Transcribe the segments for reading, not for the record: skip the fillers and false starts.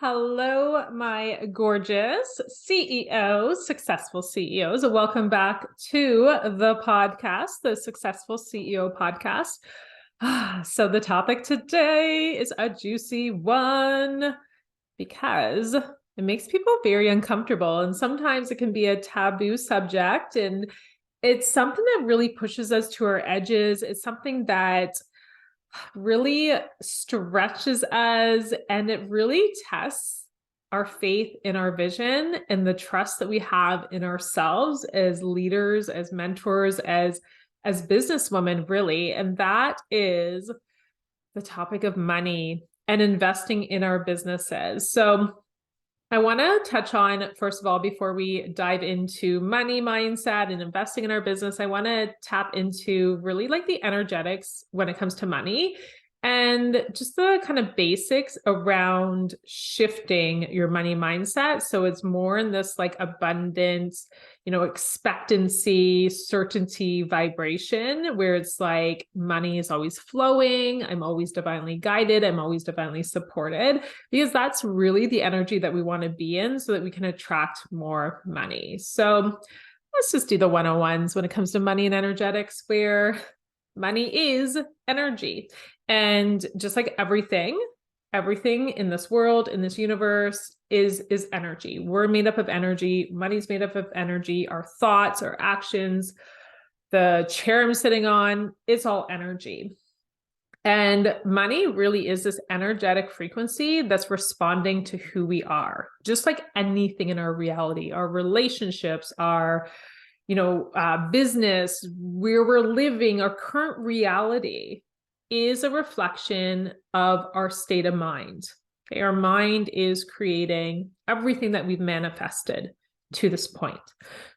Hello, my gorgeous CEOs, successful CEOs. Welcome back to the podcast, the Successful CEO podcast. So the topic today is a juicy one because it makes people very uncomfortable. And sometimes it can be a taboo subject. And it's something that really pushes us to our edges. It's something that really stretches us, and it really tests our faith in our vision and the trust that we have in ourselves as leaders, as mentors, as businesswomen, really. And that is the topic of money and investing in our businesses. So I want to touch on, first of all, before we dive into money mindset and investing in our business, I want to tap into really like the energetics when it comes to money and just the kind of basics around shifting your money mindset. So it's more in this like abundance, expectancy, certainty vibration, where it's like money is always flowing. I'm always divinely guided. I'm always divinely supported, because that's really the energy that we want to be in so that we can attract more money. So let's just do the 101s when it comes to money and energetics, where money is energy. And just like everything in this world, in this universe is energy. We're made up of energy. Money's made up of energy. Our thoughts, our actions, the chair I'm sitting on, it's all energy. And money really is this energetic frequency that's responding to who we are, just like anything in our reality, our relationships, our business, where we're living, our current reality is a reflection of our state of mind. Okay, our mind is creating everything that we've manifested to this point.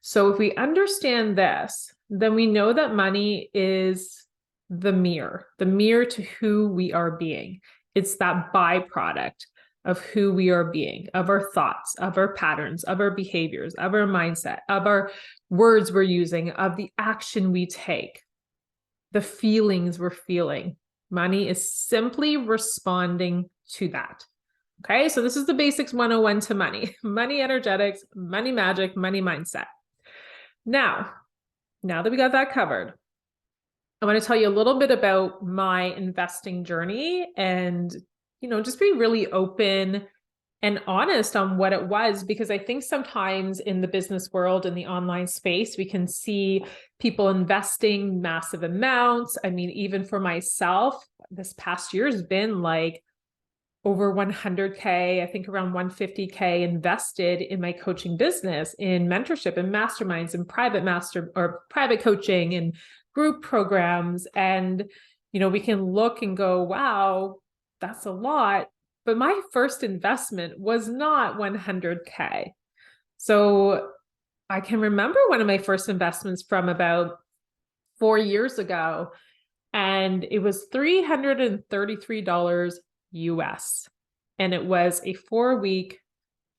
So if we understand this, then we know that money is the mirror to who we are being. It's that byproduct of who we are being, of our thoughts, of our patterns, of our behaviors, of our mindset, of our words we're using, of the action we take, the feelings we're feeling. Money is simply responding to that. Okay, so this is the basics 101 to money. Money energetics, money magic, money mindset. Now that we got that covered, I want to tell you a little bit about my investing journey and, just be really open and honest on what it was, because I think sometimes in the business world, in the online space, we can see people investing massive amounts. I mean, even for myself, this past year has been like over 100K, I think around 150K invested in my coaching business, in mentorship and masterminds and private coaching and group programs. And, we can look and go, wow, that's a lot. But my first investment was not 100K. So I can remember one of my first investments from about 4 years ago, and it was $333 US. And it was a 4-week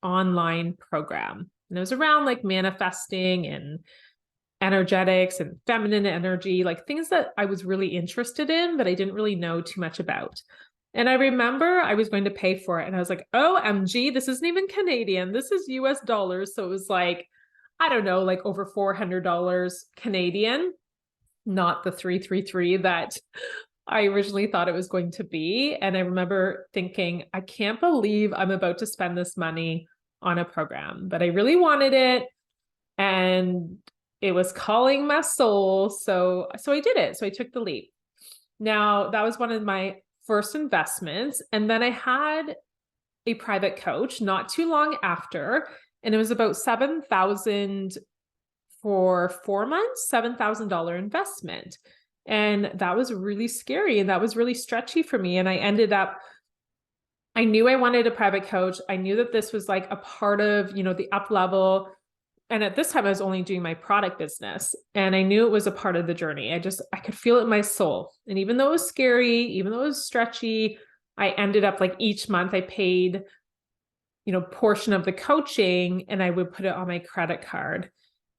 online program. And it was around like manifesting and energetics and feminine energy, like things that I was really interested in, but I didn't really know too much about. And I remember I was going to pay for it, and I was like, OMG, this isn't even Canadian. This is US dollars. So it was like, I don't know, like over $400 Canadian, not the 333 that I originally thought it was going to be. And I remember thinking, I can't believe I'm about to spend this money on a program, but I really wanted it. And it was calling my soul. So I did it. So I took the leap. Now, that was one of my first investments. And then I had a private coach not too long after, and it was about $7,000 for 4 months, $7,000 investment. And that was really scary. And that was really stretchy for me. And I knew I wanted a private coach. I knew that this was like a part of, the up level. And at this time I was only doing my product business, and I knew it was a part of the journey. I could feel it in my soul. And even though it was scary, even though it was stretchy, I ended up like each month I paid, portion of the coaching, and I would put it on my credit card.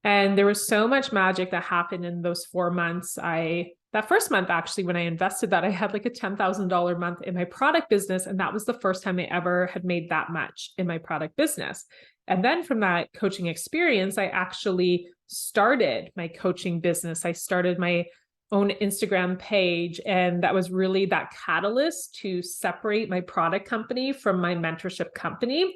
And there was so much magic that happened in those 4 months. I that first month, actually, when I invested that, I had like a $10,000 month in my product business. And that was the first time I ever had made that much in my product business. And then from that coaching experience, I actually started my coaching business. I started my own Instagram page. And that was really that catalyst to separate my product company from my mentorship company.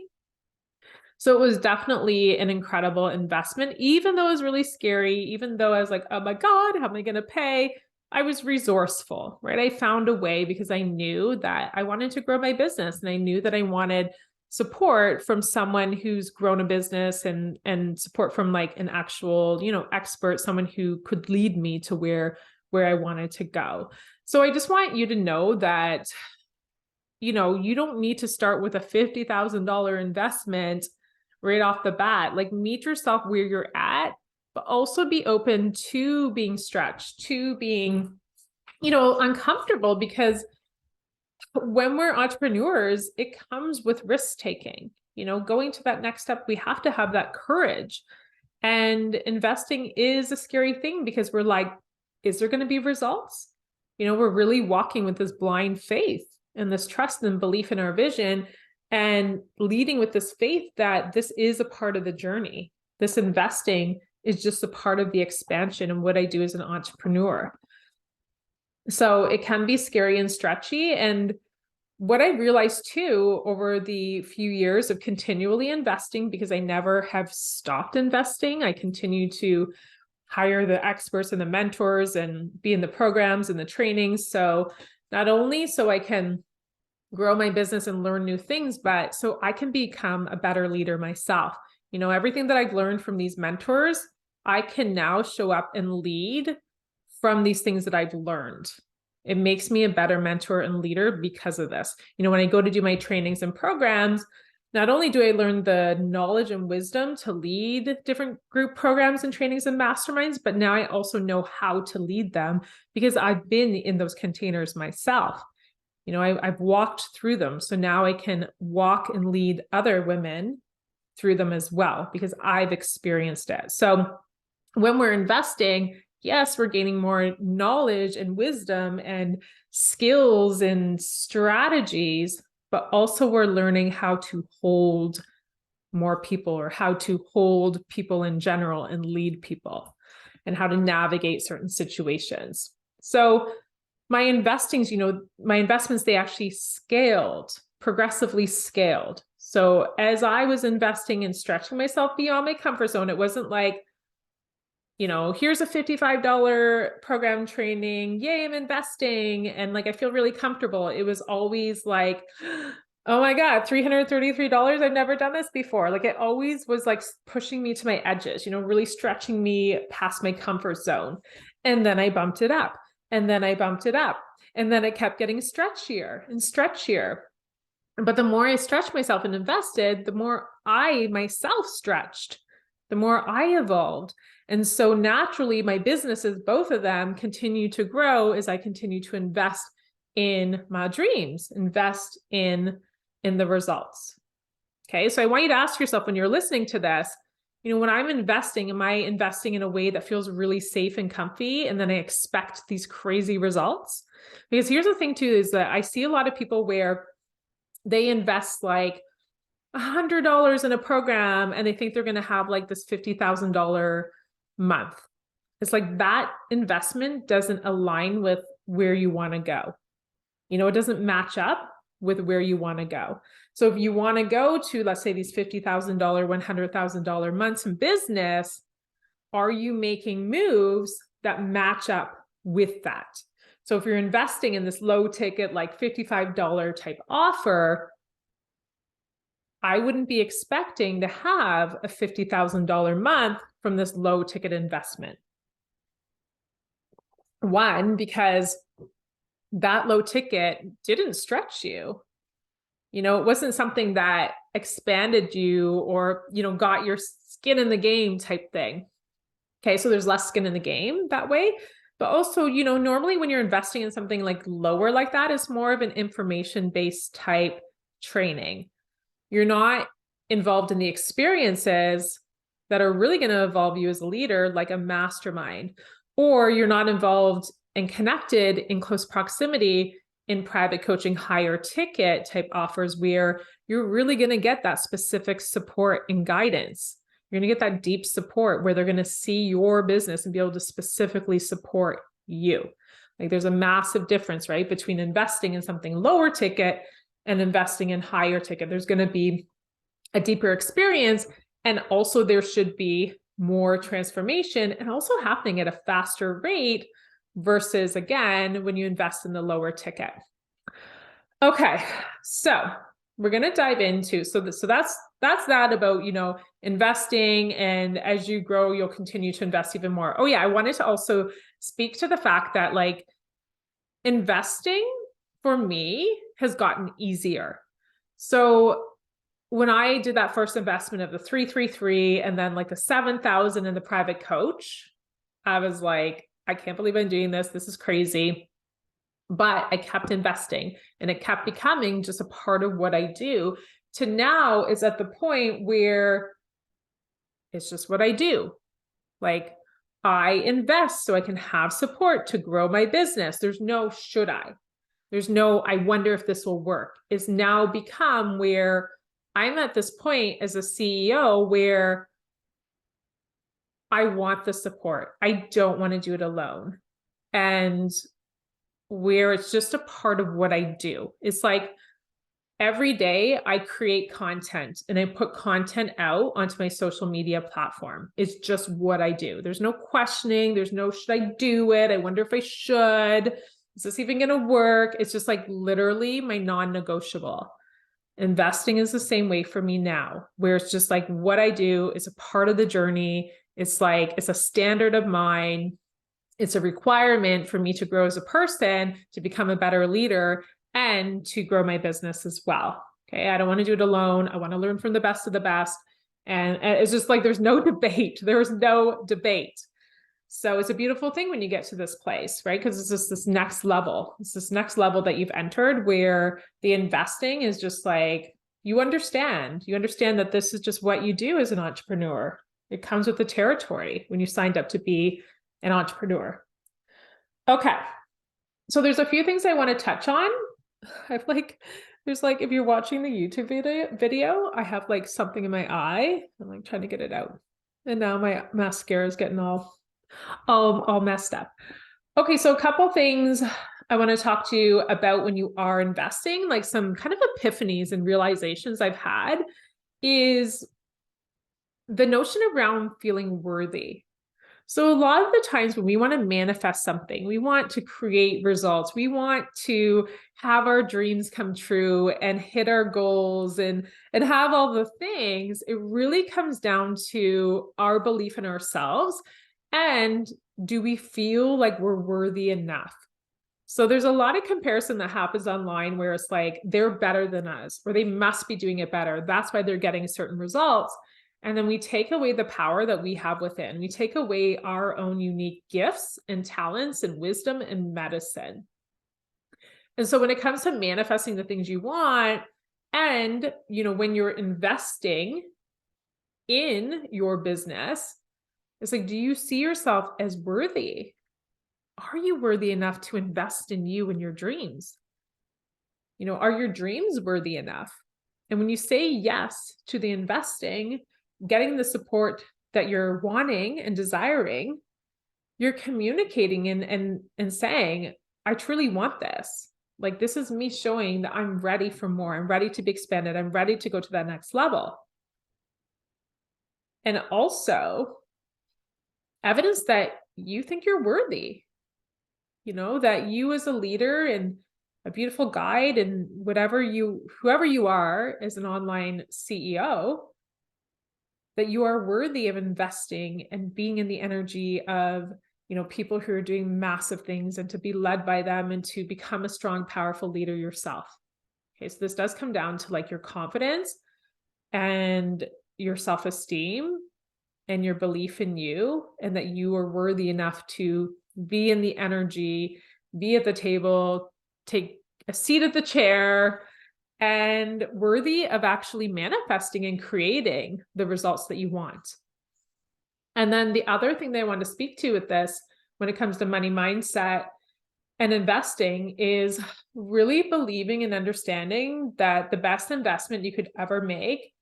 So it was definitely an incredible investment, even though it was really scary, even though I was like, oh my God, how am I going to pay? I was resourceful, right? I found a way because I knew that I wanted to grow my business, and I knew that I wanted support from someone who's grown a business, and support from like an actual, expert, someone who could lead me to where I wanted to go. So I just want you to know that, you don't need to start with a $50,000 investment right off the bat. Like, meet yourself where you're at, but also be open to being stretched, to being, uncomfortable, because when we're entrepreneurs, it comes with risk taking. Going to that next step, we have to have that courage. And investing is a scary thing because we're like, is there going to be results? We're really walking with this blind faith and this trust and belief in our vision, and leading with this faith that this is a part of the journey. This investing is just a part of the expansion and what I do as an entrepreneur. So it can be scary and stretchy. And what I realized too, over the few years of continually investing, because I never have stopped investing, I continue to hire the experts and the mentors and be in the programs and the trainings. So not only so I can grow my business and learn new things, but so I can become a better leader myself. Everything that I've learned from these mentors, I can now show up and lead from these things that I've learned. It makes me a better mentor and leader because of this. When I go to do my trainings and programs, not only do I learn the knowledge and wisdom to lead different group programs and trainings and masterminds, but now I also know how to lead them because I've been in those containers myself. I've walked through them. So now I can walk and lead other women through them as well, because I've experienced it. So when we're investing, yes, we're gaining more knowledge and wisdom and skills and strategies, but also we're learning how to hold more people, or how to hold people in general and lead people, and how to navigate certain situations. So my investments, they actually progressively scaled. So as I was investing and stretching myself beyond my comfort zone, it wasn't like, here's a $55 program training. Yay, I'm investing. And like, I feel really comfortable. It was always like, oh my God, $333. I've never done this before. Like, it always was like pushing me to my edges, really stretching me past my comfort zone. And then I bumped it up. And then I bumped it up. And then it kept getting stretchier and stretchier. But the more I stretched myself and invested, the more I myself stretched, the more I evolved. And so naturally, my businesses, both of them, continue to grow as I continue to invest in my dreams, invest in the results. Okay. So I want you to ask yourself, when you're listening to this, when I'm investing, am I investing in a way that feels really safe and comfy? And then I expect these crazy results? Because here's the thing too, is that I see a lot of people where they invest like $100 in a program and they think they're going to have like this $50,000 month. It's like that investment doesn't align with where you want to go. It doesn't match up with where you want to go. So if you want to go to, let's say, these $50,000, $100,000 months in business, are you making moves that match up with that? So if you're investing in this low ticket, like $55 type offer, I wouldn't be expecting to have a $50,000 month from this low ticket investment. One, because that low ticket didn't stretch you. It wasn't something that expanded you or, got your skin in the game type thing. Okay. So there's less skin in the game that way. But also, normally when you're investing in something like lower like that, it's more of an information-based type training. You're not involved in the experiences that are really going to evolve you as a leader, like a mastermind, or you're not involved and connected in close proximity in private coaching, higher ticket type offers where you're really going to get that specific support and guidance. You're going to get that deep support where they're going to see your business and be able to specifically support you. Like there's a massive difference, right, between investing in something lower ticket and investing in higher ticket. There's going to be a deeper experience, and also there should be more transformation and also happening at a faster rate versus, again, when you invest in the lower ticket. Okay, so we're going to dive into, so that's that about, investing, and as you grow, you'll continue to invest even more. Oh yeah, I wanted to also speak to the fact that like investing for me has gotten easier. So when I did that first investment of the 333 and then like the 7,000 in the private coach, I was like, I can't believe I'm doing this. This is crazy. But I kept investing and it kept becoming just a part of what I do, to now is at the point where it's just what I do. Like I invest so I can have support to grow my business. There's no should I. There's no I wonder if this will work. It's now become where I'm at this point as a CEO where I want the support. I don't want to do it alone. And where it's just a part of what I do. It's like every day I create content and I put content out onto my social media platform. It's just what I do. There's no questioning. There's no, should I do it? I wonder if I should. Is this even going to work? It's just like literally my non-negotiable. Investing is the same way for me now, where it's just like what I do is a part of the journey. It's like, it's a standard of mine. It's a requirement for me to grow as a person, to become a better leader, and to grow my business as well. Okay. I don't want to do it alone. I want to learn from the best of the best. And it's just like, there's no debate. There's no debate. So it's a beautiful thing when you get to this place, right? Because it's just this next level. It's this next level that you've entered where the investing is just like, you understand that this is just what you do as an entrepreneur. It comes with the territory when you signed up to be an entrepreneur. Okay. So there's a few things I want to touch on. There's like, if you're watching the YouTube video, I have like something in my eye. I'm like trying to get it out. And now my mascara is getting all messed up. Okay. So a couple things I want to talk to you about when you are investing, like some kind of epiphanies and realizations I've had, is the notion around feeling worthy. So a lot of the times when we want to manifest something, we want to create results, we want to have our dreams come true and hit our goals and have all the things, it really comes down to our belief in ourselves. And do we feel like we're worthy enough? So there's a lot of comparison that happens online where it's like, they're better than us, or they must be doing it better. That's why they're getting certain results. And then we take away the power that we have within. We take away our own unique gifts and talents and wisdom and medicine. And so when it comes to manifesting the things you want, and, when you're investing in your business, it's like, do you see yourself as worthy? Are you worthy enough to invest in you and your dreams? Are your dreams worthy enough? And when you say yes to the investing, getting the support that you're wanting and desiring, you're communicating and saying, I truly want this. Like, this is me showing that I'm ready for more. I'm ready to be expanded. I'm ready to go to that next level. And also evidence that you think you're worthy, that you as a leader and a beautiful guide and whoever you are as an online CEO, that you are worthy of investing and being in the energy of, people who are doing massive things, and to be led by them and to become a strong, powerful leader yourself. Okay. So this does come down to like your confidence and your self-esteem and your belief in you, and that you are worthy enough to be in the energy, be at the table, take a seat at the chair, and worthy of actually manifesting and creating the results that you want. And then the other thing that I want to speak to with this, when it comes to money mindset, And investing is really believing and understanding that the best investment you could ever make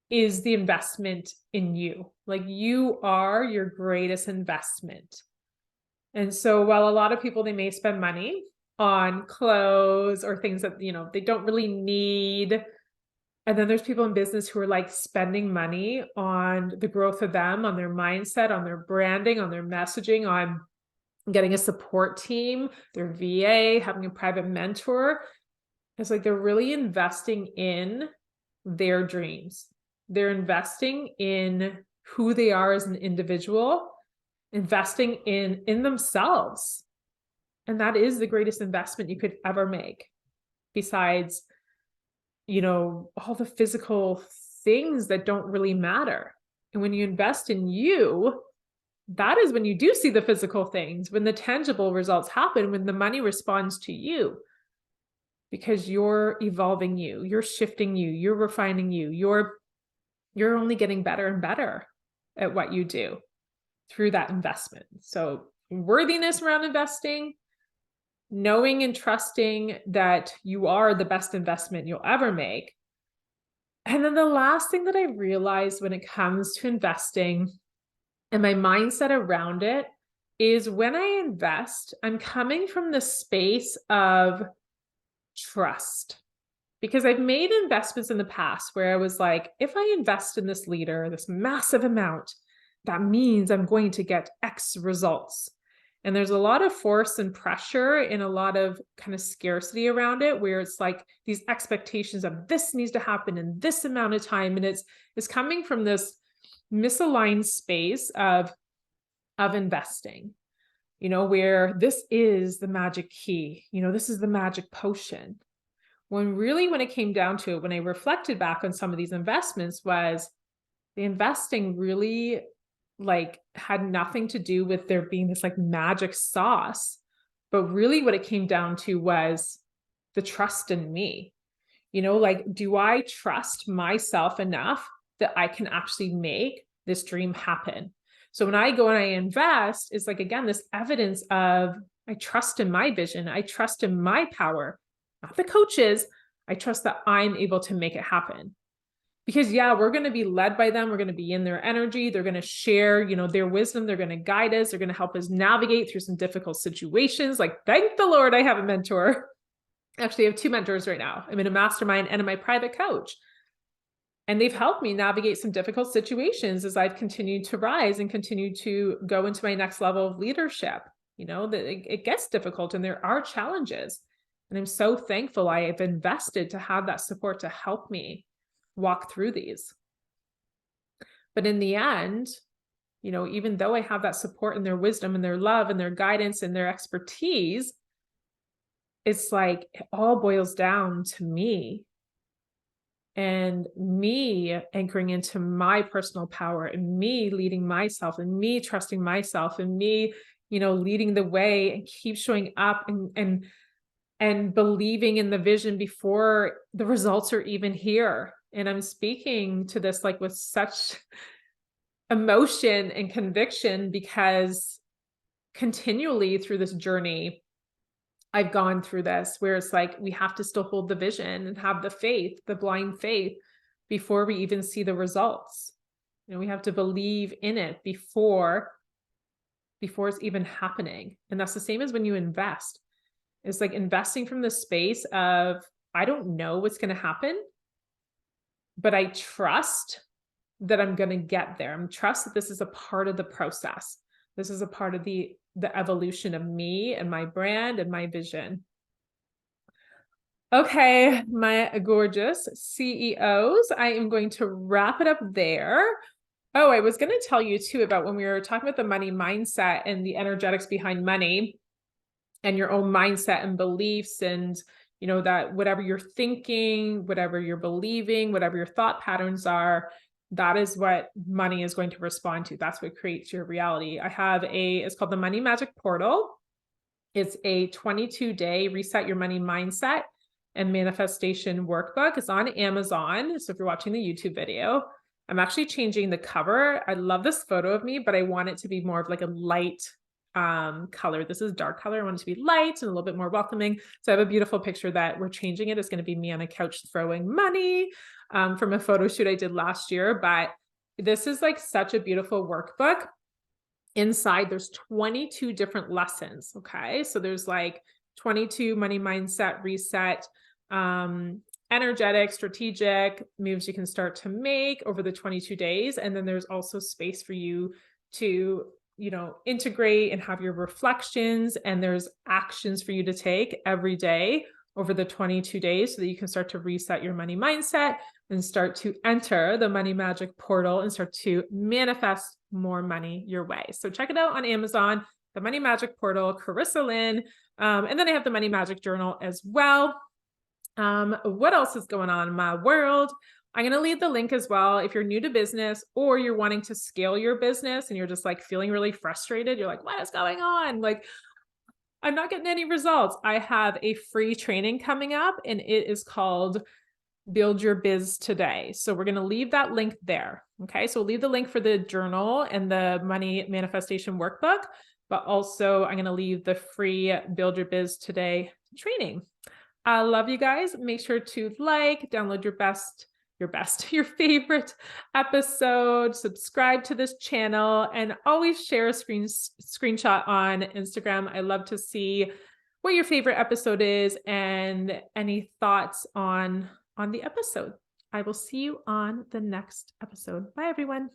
is the investment in you. Like, you are your greatest investment. And so while a lot of people, they may spend money on clothes or things that, they don't really need. And then there's people in business who are like spending money on the growth of them, on their mindset, on their branding, on their messaging, on getting a support team, their VA, having a private mentor. It's like they're really investing in their dreams. They're investing in who they are as an individual, investing in themselves. And that is the greatest investment you could ever make, besides, all the physical things that don't really matter. And when you invest in you, that is when you do see the physical things, when the tangible results happen, when the money responds to you, because you're evolving you, you're shifting you, you're refining you, you're only getting better and better at what you do through that investment. So worthiness around investing, knowing and trusting that you are the best investment you'll ever make. And then the last thing that I realized when it comes to investing and my mindset around it is, when I invest, I'm coming from the space of trust. Because I've made investments in the past where I was like, if I invest in this leader, this massive amount, that means I'm going to get X results. And there's a lot of force and pressure and a lot of kind of scarcity around it, where it's like these expectations of this needs to happen in this amount of time. And it's coming from this misaligned space of investing, where this is the magic key, this is the magic potion. When it came down to it, when I reflected back on some of these investments, was the investing really had nothing to do with there being this magic sauce, but really what it came down to was the trust in me. Do I trust myself enough that I can actually make this dream happen? So when I go and I invest, it's again, this evidence of I trust in my vision. I trust in my power, not the coaches. I trust that I'm able to make it happen. Because we're going to be led by them. We're going to be in their energy. They're going to share, their wisdom. They're going to guide us. They're going to help us navigate through some difficult situations. Thank the Lord, I have a mentor. Actually, I have two mentors right now. I'm in a mastermind and in my private coach. And they've helped me navigate some difficult situations as I've continued to rise and continue to go into my next level of leadership. It gets difficult and there are challenges. And I'm so thankful I have invested to have that support to help me walk through these. But in the end, even though I have that support and their wisdom and their love and their guidance and their expertise, it's it all boils down to me and me anchoring into my personal power and me leading myself and me trusting myself and me, leading the way and keep showing up and believing in the vision before the results are even here. And I'm speaking to this with such emotion and conviction, because continually through this journey, I've gone through this where it's we have to still hold the vision and have the faith, the blind faith, before we even see the results. We have to believe in it before it's even happening. And that's the same as when you invest. It's investing from the space of, I don't know what's going to happen, but I trust that I'm going to get there. I trust that this is a part of the process. This is a part of the evolution of me and my brand and my vision. Okay, my gorgeous CEOs, I am going to wrap it up there. Oh, I was going to tell you too about when we were talking about the money mindset and the energetics behind money and your own mindset and beliefs, and that whatever you're thinking, whatever you're believing, whatever your thought patterns are, that is what money is going to respond to. That's what creates your reality. I have it's called the Money Magic Portal. It's a 22-day reset your money mindset and manifestation workbook. It's on Amazon. So if you're watching the YouTube video, I'm actually changing the cover. I love this photo of me, but I want it to be more of a light color. This is dark color. I want it to be light and a little bit more welcoming. So I have a beautiful picture that we're changing it. It's going to be me on a couch throwing money from a photo shoot I did last year. But this is like such a beautiful workbook. Inside, there's 22 different lessons. Okay. So there's like 22 money mindset, reset, energetic, strategic moves you can start to make over the 22 days. And then there's also space for you to, integrate and have your reflections, and there's actions for you to take every day over the 22 days so that you can start to reset your money mindset and start to enter the money magic portal and start to manifest more money your way. So check it out on Amazon, the money magic portal, Charissa Lynn. And then I have the money magic journal as well. What else is going on in my world? I'm going to leave the link as well. If you're new to business or you're wanting to scale your business and you're just like feeling really frustrated, you're like, what is going on? Like, I'm not getting any results. I have a free training coming up and it is called Build Your Biz Today. So we're going to leave that link there. Okay. So we'll leave the link for the journal and the money manifestation workbook, but also I'm going to leave the free Build Your Biz Today training. I love you guys. Make sure to download your favorite episode, subscribe to this channel, and always share a screenshot on Instagram. I love to see what your favorite episode is and any thoughts on the episode. I will see you on the next episode. Bye, everyone.